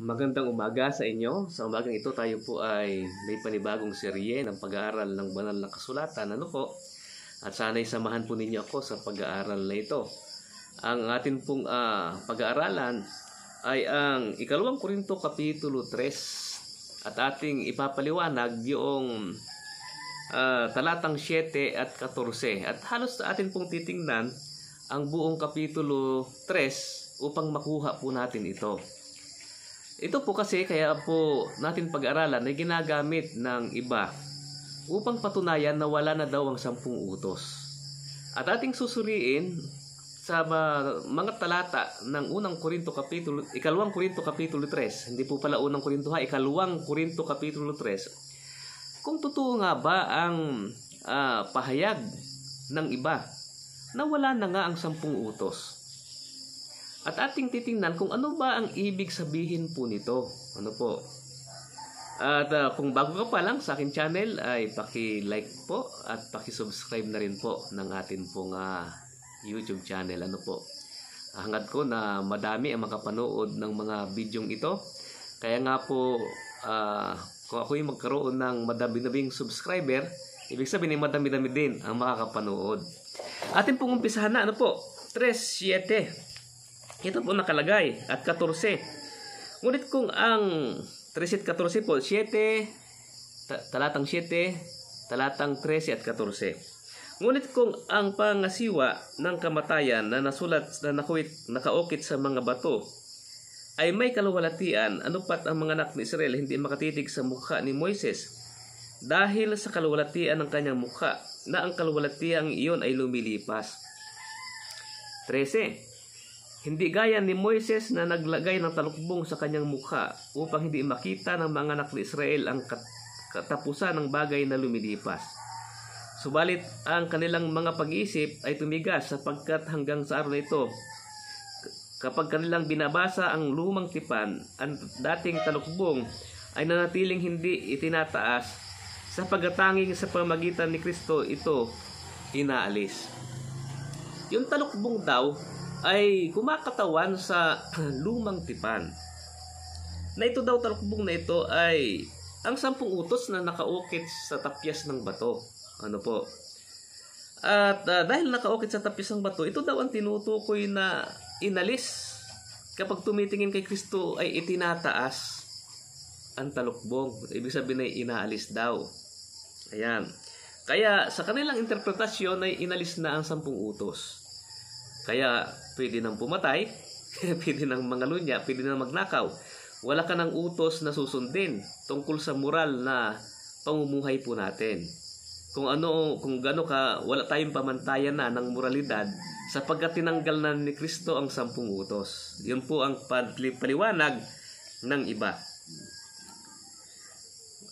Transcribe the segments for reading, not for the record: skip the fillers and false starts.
Magandang umaga sa inyo. Sa umagang ito tayo po ay may panibagong serye ng pag-aaral ng banal na kasulatan. Ano po? At sana'y samahan po ninyo ako sa pag-aaral na ito. Ang atin pong pag-aaralan ay ang ikalawang Korinto Kapitulo 3 at ating ipapaliwanag yung talatang 7 at 14. At halos atin pong titingnan ang buong Kapitulo 3 upang makuha po natin ito. Ito po kasi kaya po natin pag-aralan ay ginagamit ng iba upang patunayan na wala na daw ang 10 utos. At ating susuriin sa mga talata ng ikalawang Korinto Kapitulo 3. Hindi po pala unang Korinto ikalawang Korinto Kapitulo 3. Kung totoo nga ba ang pahayag ng iba na wala na nga ang 10 utos. At ating titingnan kung ano ba ang ibig sabihin po nito. Ano po? At kung bago ka pa lang sa akin channel ay paki-like po at paki-subscribe na rin po ng atin pong YouTube channel. Ano po? Hangad ko na madami ang makapanood ng mga bidyong ito. Kaya nga po kung ako'y magkaroon ng madami-daming subscriber, ibig sabihin ay madami-dami din ang makakapanood. Atin pong umpisahan na. Ano po? 3:7. Ito po nakalagay at 14. Ngunit kung ang 13 at 14 po, 7, talatang 7, talatang 13 at 14. Ngunit kung ang pangasiwa ng kamatayan na nasulat na nakaukit sa mga bato ay may kaluwalhatian, ano pat ang mga anak ni Israel hindi makatitig sa mukha ni Moises dahil sa kaluwalhatian ng kanyang mukha na ang kaluwalhatian iyon ay lumilipas. 13. Hindi gaya ni Moises na naglagay ng talukbong sa kanyang mukha upang hindi makita ng mga anak ni Israel ang katapusan ng bagay na lumilipas. Subalit ang kanilang mga pag-iisip ay tumigas sapagkat hanggang sa araw na ito, kapag kanilang binabasa ang lumang tipan, ang dating talukbong ay nanatiling hindi itinataas sa pagkatanging sa pamagitan ni Kristo ito inaalis. Yung talukbong daw ay kumakatawan sa lumang tipan. Na ito daw talukbong na ito ay ang 10 utos na nakaukit sa tapyas ng bato. Ano po? At dahil nakaukit sa tapyas ng bato, ito daw ang tinutukoy na inalis. Kapag tumitingin kay Kristo ay itinataas ang talukbong. Ibig sabihin ay inaalis daw. Ayan. Kaya sa kanilang interpretasyon ay inalis na ang 10 utos. Kaya pwede nang pumatay, pwede nang mangalunya, pwede nang magnakaw. Wala ka ng utos na susundin tungkol sa moral na pamumuhay po natin. Kung gaano ka, wala tayong pamantayan na ng moralidad sapagkat tinanggal na ni Kristo ang 10 utos. Yun po ang paliwanag ng iba.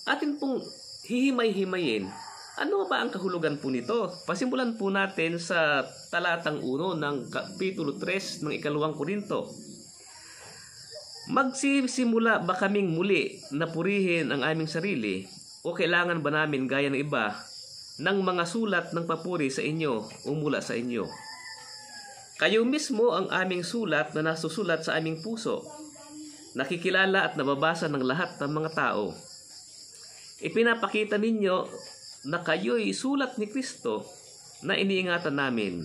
Atin pong hihimay-himayin. Ano ba ang kahulugan po nito? Pasimulan po natin sa talatang 1 ng Kapitulo 3 ng ikalawang Korinto. Magsisimula ba kaming muli na purihin ang aming sarili o kailangan ba namin gaya ng iba ng mga sulat ng papuri sa inyo o mula sa inyo? Kayo mismo ang aming sulat na nasusulat sa aming puso, nakikilala at nababasa ng lahat ng mga tao. Ipinapakita ninyo na kayo'y sulat ni Kristo na iniingatan namin.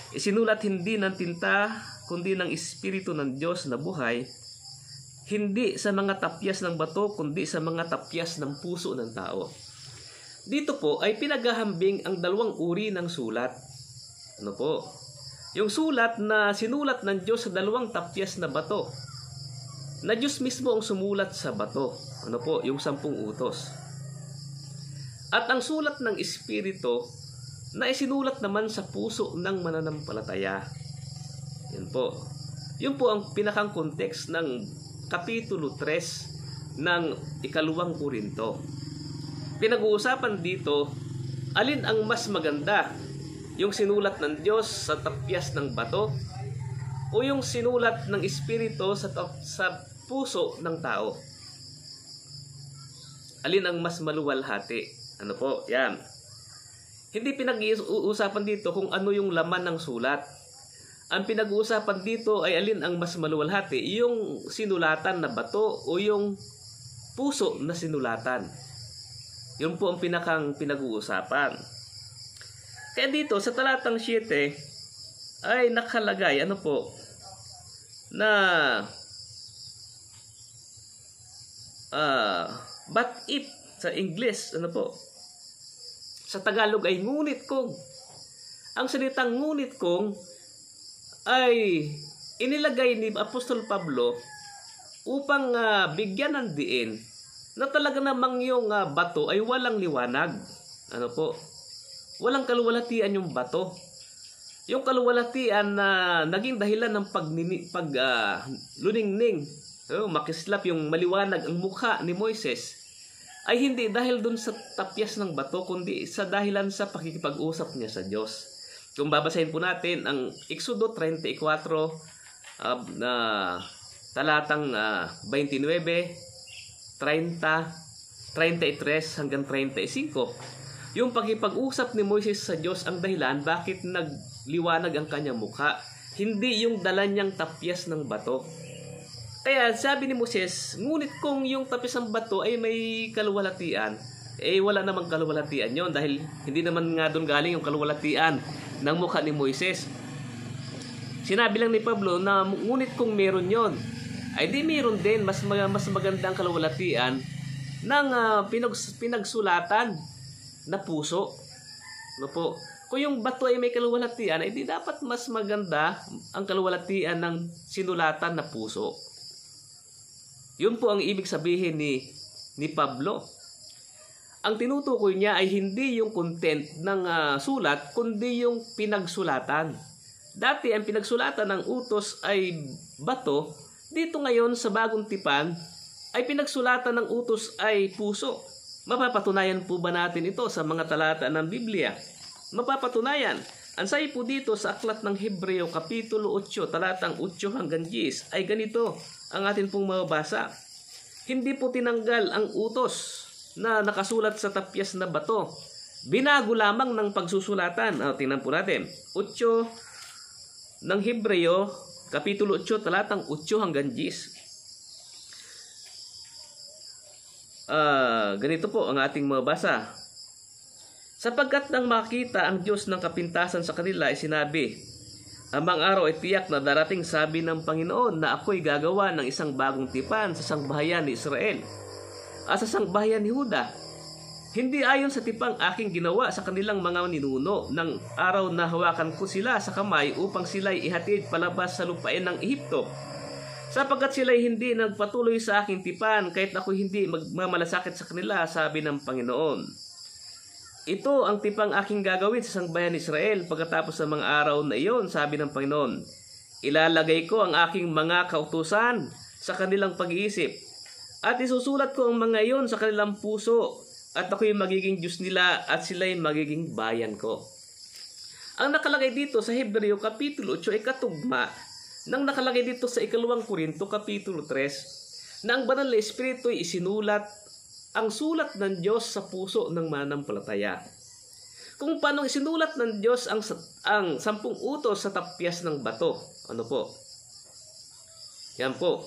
Isinulat hindi ng tinta, kundi ng Espiritu ng Diyos na buhay, hindi sa mga tapyas ng bato, kundi sa mga tapyas ng puso ng tao. Dito po ay pinaghahambing ang 2 uri ng sulat. Ano po? Yung sulat na sinulat ng Diyos sa 2 tapyas na bato, na Diyos mismo ang sumulat sa bato. Ano po? Yung 10 utos. At ang sulat ng Espiritu na isinulat naman sa puso ng mananampalataya. Yan po. Yun po ang pinakang context ng Kapitulo 3 ng ikalawang Korinto. Pinag-uusapan dito, alin ang mas maganda? Yung sinulat ng Diyos sa tapyas ng bato o yung sinulat ng Espiritu sa puso ng tao? Alin ang mas maluwalhati? Ano po? Yan. Hindi pinag-uusapan dito kung ano yung laman ng sulat. Ang pinag-uusapan dito ay alin ang mas maluwalhati, yung sinulatan na bato o yung puso na sinulatan. Yun po ang pinag-uusapan. Kaya dito sa talatang 7 ay nakalagay na but if sa English, sa Tagalog ay ngunit kung. Ang salitang ngunit kung ay inilagay ni Apostol Pablo upang bigyan ng diin na talaga namang yung bato ay walang liwanag. Walang kaluwalhatian yung bato. Yung kaluwalhatian na naging dahilan ng luningning, makislap yung maliwanag ang mukha ni Moises, ay hindi dahil dun sa tapyas ng bato, kundi sa dahilan sa pakikipag-usap niya sa Diyos. Kung babasahin po natin ang Exodo 34, talatang 29, 30, 33 hanggang 35, yung pakipag-usap ni Moises sa Diyos ang dahilan bakit nagliwanag ang kanyang mukha, hindi yung dala niyang tapyas ng bato. Kaya sabi ni Moises, ngunit kung yung tapyas ng bato ay may kaluwalhatian, wala namang kaluwalhatian yon dahil hindi naman nga doon galing yung kaluwalhatian ng mukha ni Moises. Sinabi lang ni Pablo na ngunit kung meron yon, ay di meron din mas magandang kaluwalhatian ng pinagsulatan na puso. Kung yung bato ay may kaluwalhatian, ay di dapat mas maganda ang kaluwalhatian ng sinulatan na puso. Yun po ang ibig sabihin ni Pablo. Ang tinutukoy niya ay hindi yung content ng sulat, kundi yung pinagsulatan. Dati ang pinagsulatan ng utos ay bato, dito ngayon sa bagong tipan ay pinagsulatan ng utos ay puso. Mapapatunayan po ba natin ito sa mga talata ng Biblia? Mapapatunayan. Ang sabi po dito sa aklat ng Hebreo Kapitulo 8, talatang 8 hanggang 10 ay ganito ang atin pong mababasa. Hindi po tinanggal ang utos na nakasulat sa tapyas na bato. Binago lamang ng pagsusulatan. Tingnan po natin. 8 ng Hebreo, Kapitulo 8, talatang 8 hanggang 10. Ganito po ang ating mabasa. Sapagkat nang makita ang Diyos ng kapintasan sa kanila, ay sinabi, amang araw ay tiyak na darating, sabi ng Panginoon, na ako'y gagawa ng isang bagong tipan sa sangbahayan ni Israel at sa sangbahayan ni Huda. Hindi ayon sa tipang aking ginawa sa kanilang mga ninuno ng araw na hawakan ko sila sa kamay upang sila'y ihatid palabas sa lupain ng Ehipto. Sapagkat sila'y hindi nagpatuloy sa aking tipan, kahit ako hindi magmamalasakit sa kanila, sabi ng Panginoon. Ito ang tipang aking gagawin sa sangbahayan ni Israel pagkatapos ng mga araw na iyon, sabi ng Panginoon. Ilalagay ko ang aking mga kautusan sa kanilang pag-iisip at isusulat ko ang mga iyon sa kanilang puso, at ako'y magiging Diyos nila at sila'y magiging bayan ko. Ang nakalagay dito sa Hebreo Kapitulo 8 ay katugma ng nakalagay dito sa 2 Korinto Kapitulo 3 na ang banal na Espiritu ay isinulat ang sulat ng Diyos sa puso ng mananampalataya. Kung paano isinulat ng Diyos ang 10 utos sa tapyas ng bato. Ano po? Yan po.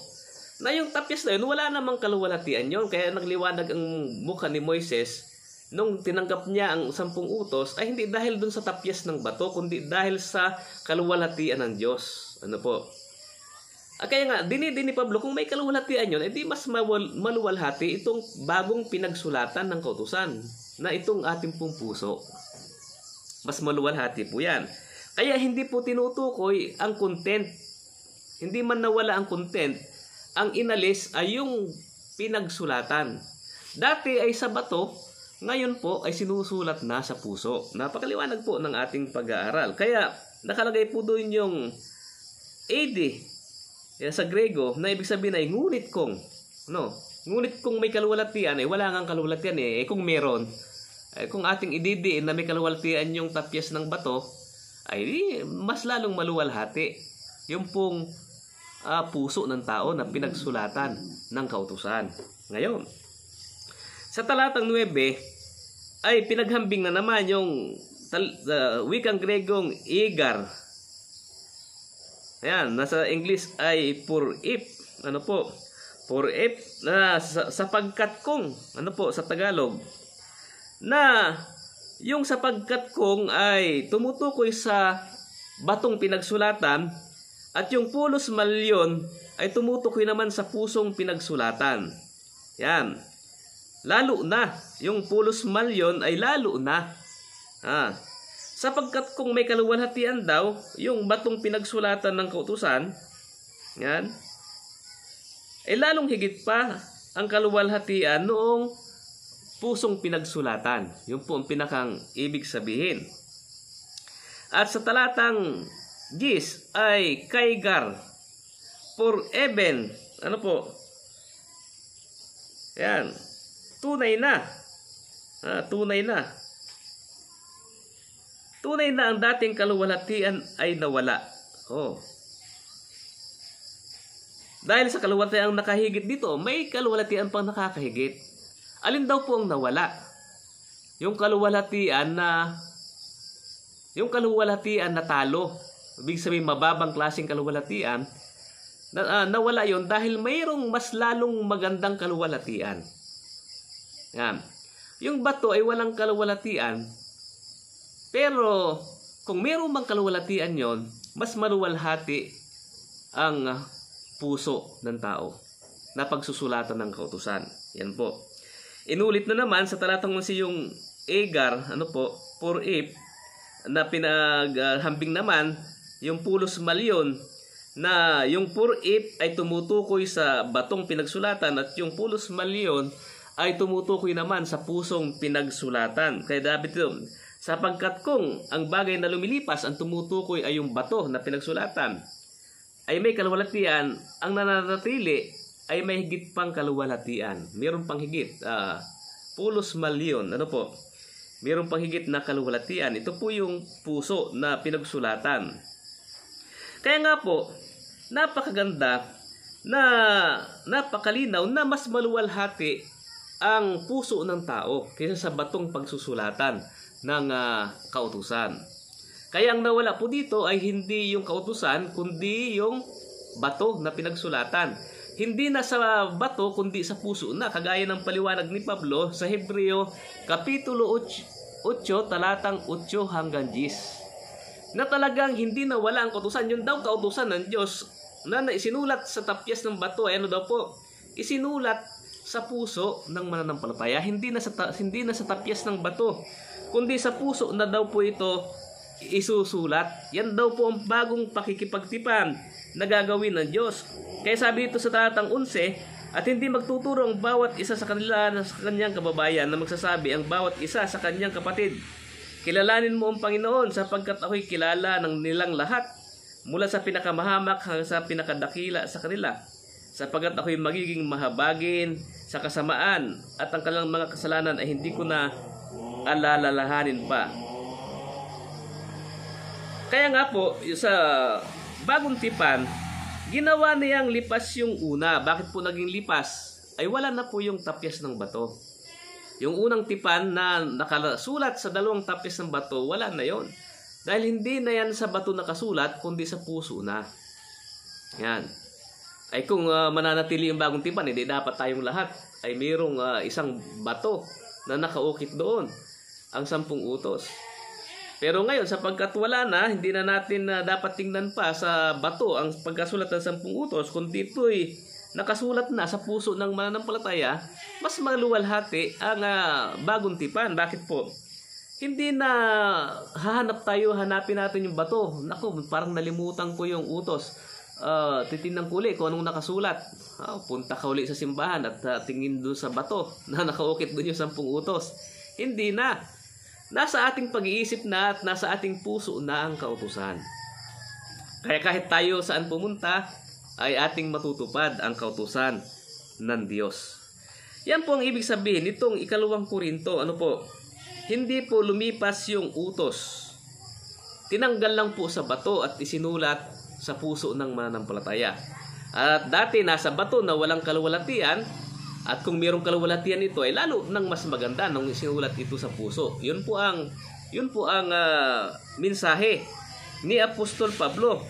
Na yung tapyas na yun, wala namang kaluwalhatian yun. Kaya nagliwanag ang mukha ni Moises nung tinanggap niya ang 10 utos, ay hindi dahil dun sa tapyas ng bato, kundi dahil sa kaluwalhatian ng Diyos. Ano po? Kaya nga, dinidin ni Pablo, kung may kaluwalhatian yun, edi mas maluwalhati itong bagong pinagsulatan ng kautusan na itong ating pong puso. Mas maluwalhati po yan. Kaya hindi po tinutukoy ang content. Hindi man nawala ang content, ang inalis ay yung pinagsulatan. Dati ay sa bato, ngayon po ay sinusulat na sa puso. Napakaliwanag po ng ating pag-aaral. Kaya nakalagay po doon yung AD, sa Grego, na ibig sabihin ay ngunit kung. Ngunit kung may kaluwalhatian, wala ngang kaluwalhatian kung meron. Kung ating ididiin na may kaluwalhatian yung tapyas ng bato, ay mas lalong maluwalhati yung pong puso ng tao na pinagsulatan ng kautusan. Ngayon, sa talatang 9, ay pinaghambing na naman yung wikang Gregong egar Ayan, nasa English ay for if. Ano po? For if na sapagkat kung, ano po sa Tagalog, na yung sapagkat kung ay tumutukoy sa batong pinagsulatan at yung pulos malyon ay tumutukoy naman sa pusong pinagsulatan. Yan. Lalo na. Yung pulos malyon ay lalo na. Sapagkat kung may kaluwalhatian daw, yung batong pinagsulatan ng kautusan, yan, ay lalong higit pa ang kaluwalhatian noong pusong pinagsulatan. Yun po ang pinakang ibig sabihin. At sa talatang 10 ay kaigar for even. Ano po? Yan. Tunay na. Tunay na. Tunay na ang dating kaluwalhatian ay nawala. Dahil sa kaluwalhatian ang nakahigit dito, may kaluwalhatian pang nakakahigit. Alin daw po ang nawala? Yung kaluwalhatian na talo. Ibig sabihin mababang klaseng kaluwalhatian. Nawala yon dahil mayroong mas lalong magandang kaluwalhatian. Yan. Yung bato ay walang kaluwalhatian. Pero kung mayroong mang kaluwalhatian yon, mas maluwalhati ang puso ng tao na pagsusulatan ng kautusan. Yan po. Inulit na naman sa talatang yung Agar, ano po, for if, na pinaghambing naman yung pulos malyon, na yung for if ay tumutukoy sa batong pinagsulatan at yung pulos malyon ay tumutukoy naman sa pusong pinagsulatan. Kaya David ito, sapagkat kung ang bagay na lumilipas ang tumutukoy ay yung bato na pinagsulatan, ay may kaluwalhatian, ang nananatili ay may higit pang kaluwalhatian. Meron pang higit. Pulos malyon. Ano po? Meron pang higit na kaluwalhatian. Ito po yung puso na pinagsulatan. Kaya nga po, napakaganda na napakalinaw na mas maluwalhati ang puso ng tao kaysa sa batong pagsusulatan ng kautusan. Kaya ang nawala po dito ay hindi yung kautusan, kundi yung bato na pinagsulatan. Hindi na sa bato, kundi sa puso na. Kagaya ng paliwanag ni Pablo sa Hebreo, Kapitulo 8, talatang 8 hanggang 10. Na talagang hindi nawala ang kautusan. Yun daw kautusan ng Diyos na isinulat sa tapyas ng bato. Ano daw po? Isinulat sa puso ng mananampalataya. Hindi na sa tapyas ng bato, kundi sa puso na daw po ito isusulat. Yan daw po ang bagong pakikipagtipan na gagawin ng Diyos. Kaya sabi dito sa talatang 11, at hindi magtuturo ang bawat isa sa kanila sa kanyang kababayan na magsasabi ang bawat isa sa kanyang kapatid, kilalanin mo ang Panginoon sapagkat ako'y kilala ng nilang lahat, mula sa pinakamahamak hanggang sa pinakadakila sa kanila, sapagkat ako'y magiging mahabagin sa kasamaan at ang kanilang mga kasalanan ay hindi ko na alalahanin pa. Kaya nga po, sa bagong tipan, ginawa niyang lipas yung una. Bakit po naging lipas? Ay wala na po yung tapyas ng bato. Yung unang tipan na nakasulat sa dalawang tapyas ng bato, wala na yon. Dahil hindi na yan sa bato nakasulat, kundi sa puso na. Yan. Ay kung mananatili yung bagong tipan, hindi dapat tayong lahat ay mayroong isang bato na nakaukit doon. Ang 10 utos. Pero ngayon, sapagkat wala na, hindi na natin dapat tingnan pa sa bato ang pagkasulat ng 10 utos, kundi ito'y nakasulat na sa puso ng mananampalataya, mas maluwalhati ang bagong tipan. Bakit po? Hindi na hanapin natin yung bato. Naku, parang nalimutan ko yung utos. Titingnan ko ulit kung anong nakasulat. Punta ka ulit sa simbahan at tingin doon sa bato na nakaukit doon yung 10 utos. Hindi na. Nasa ating pag-iisip na at nasa ating puso na ang kautusan. Kaya kahit tayo saan pumunta, ay ating matutupad ang kautusan ng Diyos. Yan po ang ibig sabihin nitong 2 Korinto. Ano po? Hindi po lumipas yung utos. Tinanggal lang po sa bato at isinulat sa puso ng mananampalataya. At dati nasa bato na walang kaluwalhatian, at kung mayroong kaluwalhatian ito ay lalo nang mas maganda nung isinulat ito sa puso. Yun po ang mensahe ni Apostol Pablo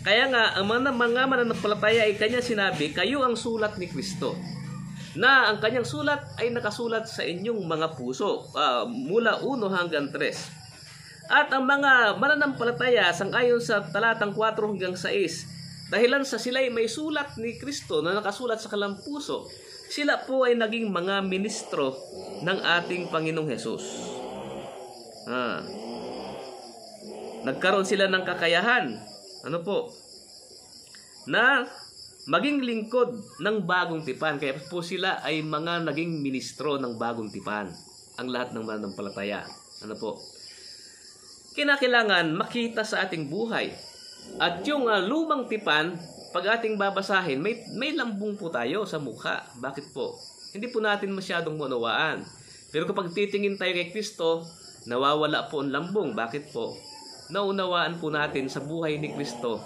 Kaya nga, ang mga mananampalataya ay kanya sinabi, kayo ang sulat ni Kristo. Na ang kanyang sulat ay nakasulat sa inyong mga puso, mula 1 hanggang 3. At ang mga mananampalataya, sangayon sa talatang 4 hanggang 6, dahilan sa sila'y may sulat ni Kristo na nakasulat sa kanilang puso, sila po ay naging mga ministro ng ating Panginoong Hesus. Nagkaroon sila ng kakayahan, na maging lingkod ng bagong tipan. Kaya po sila ay mga naging ministro ng bagong tipan. Ang lahat ng mananampalataya. Kinakailangan makita sa ating buhay. At yung lumang tipan, pag ating babasahin, may lambong po tayo sa mukha. Bakit po? Hindi po natin masyadong maunawaan. Pero kapag titingin tayo kay Kristo, nawawala po ang lambong. Bakit po? Naunawaan po natin sa buhay ni Kristo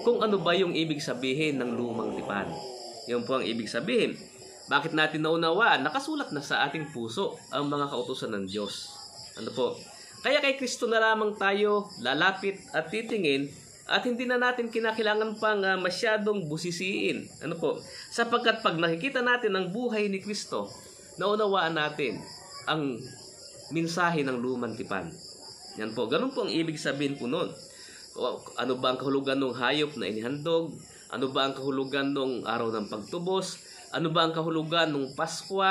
kung ano ba yung ibig sabihin ng lumang tipan. Yun po ang ibig sabihin. Bakit natin naunawaan? Nakasulat na sa ating puso ang mga kautusan ng Diyos. Kaya kay Kristo na lamang tayo lalapit at titingin at hindi na natin kinakailangan pang masyadong busisiin. Sapagkat pag nakikita natin ang buhay ni Kristo, naunawaan natin ang mensahe ng lumang tipan. Yan po, ganun po ang ibig sabihin po nun. Ano ba ang kahulugan ng hayop na inihandog? Ano ba ang kahulugan ng araw ng pagtubos? Ano ba ang kahulugan ng Pasko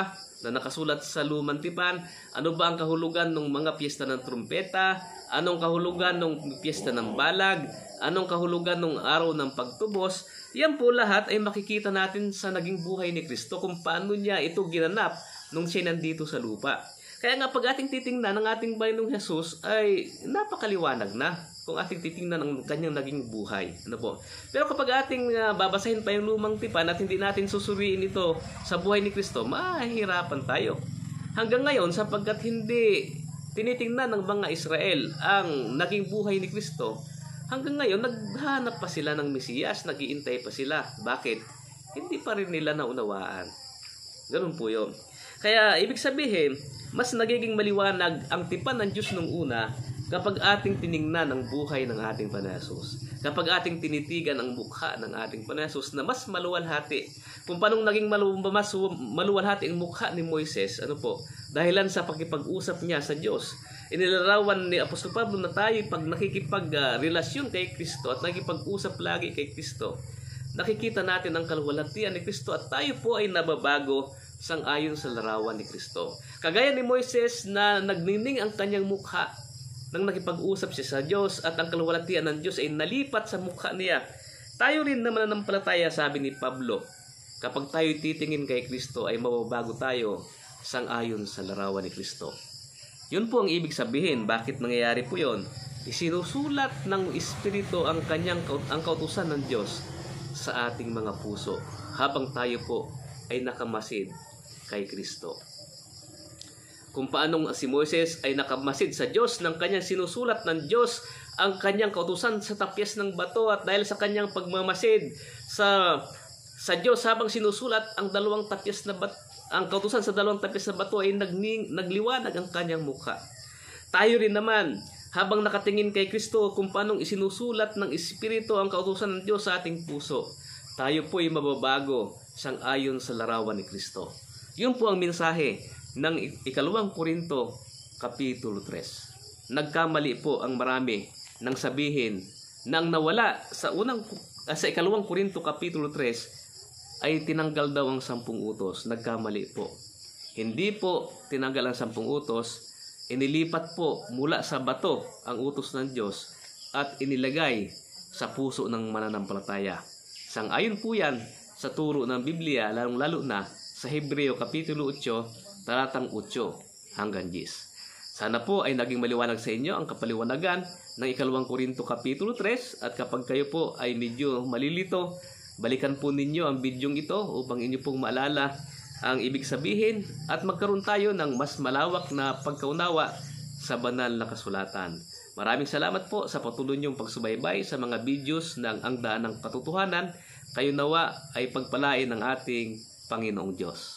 na nakasulat sa lumang tipan? Ano ba ang kahulugan ng mga piyesta ng trumpeta? Anong kahulugan ng piyesta ng balag? Anong kahulugan ng araw ng pagtubos? Yan po lahat ay makikita natin sa naging buhay ni Kristo kung paano niya ito ginanap nung siya nandito sa lupa. Kaya nga pag ating titingnan ng ating Panginoong Hesus ay napakaliwanag na kung ating titingnan ang kanyang naging buhay. Pero kapag ating babasahin pa yung lumang tipan at hindi natin susuriin ito sa buhay ni Kristo, mahihirapan tayo. Hanggang ngayon, sapagkat hindi tinitingnan ng mga Israel ang naging buhay ni Kristo, hanggang ngayon naghanap pa sila ng Mesiyas, nag-iintay pa sila. Bakit? Hindi pa rin nila naunawaan. Ganun po yun. Kaya ibig sabihin, mas nagiging maliwanag ang tipan ng Diyos nung una kapag ating tiningnan ang buhay ng ating Panginoon Hesus. Kapag ating tinitigan ang mukha ng ating Panginoon Hesus na mas maluwalhati. Kung paano naging mas maluwalhati ang mukha ni Moises, dahilan sa pakipag-usap niya sa Diyos. Inilarawan ni Apostol Pablo na tayo pag nakikipag-relasyon kay Kristo at nakikipag-usap lagi kay Kristo, nakikita natin ang kaluwalhatian ni Kristo at tayo po ay nababago sang-ayon sa larawan ni Kristo. Kagaya ni Moises na nagnining ang kanyang mukha nang nakipag-usap siya sa Diyos at ang kaluwalhatian ng Diyos ay nalipat sa mukha niya. Tayo rin na mananampalataya, sabi ni Pablo, kapag tayo titingin kay Kristo ay mababago tayo sang-ayon sa larawan ni Kristo. Yun po ang ibig sabihin. Bakit nangyayari po yun? Isinusulat ng Espiritu ang kautusan ng Diyos sa ating mga puso habang tayo po ay nakamasid kay Kristo. Kung paanong si Moises ay nakamasid sa Diyos ng kanyang sinusulat ng Diyos ang kanyang kautusan sa tapyas ng bato, at dahil sa kanyang pagmamasid sa Diyos habang sinusulat ang ang kautusan sa dalawang tapyas na bato ay nagliwanag ang kanyang mukha. Tayo rin naman, habang nakatingin kay Kristo kung paanong isinusulat ng Espiritu ang kautusan ng Diyos sa ating puso, tayo po ay mababago sang-ayon sa larawan ni Kristo. Yun po ang mensahe ng 2 Korinto Kapitulo 3. Nagkamali po ang marami nang sabihin nang nawala sa 2 Korinto Kapitulo 3 ay tinanggal daw ang 10 utos. Nagkamali po. Hindi po tinanggal ang 10 utos, inilipat po mula sa bato ang utos ng Diyos at inilagay sa puso ng mananampalataya. Sang-ayon po yan sa turo ng Biblia, lalong-lalo na sa Hebreo Kapitulo 8, talatang 8 hanggang 10. Sana po ay naging maliwanag sa inyo ang kapaliwanagan ng 2 Korinto Kapitulo 3, at kapag kayo po ay medyo malilito, balikan po ninyo ang bidyong ito upang inyo pong maalala ang ibig sabihin at magkaroon tayo ng mas malawak na pagkaunawa sa banal na kasulatan. Maraming salamat po sa patuloy niyong pagsubaybay sa mga videos ng Ang Daan ng Katotohanan. Kayo nawa ay pagpalain ng ating Panginoong Diyos.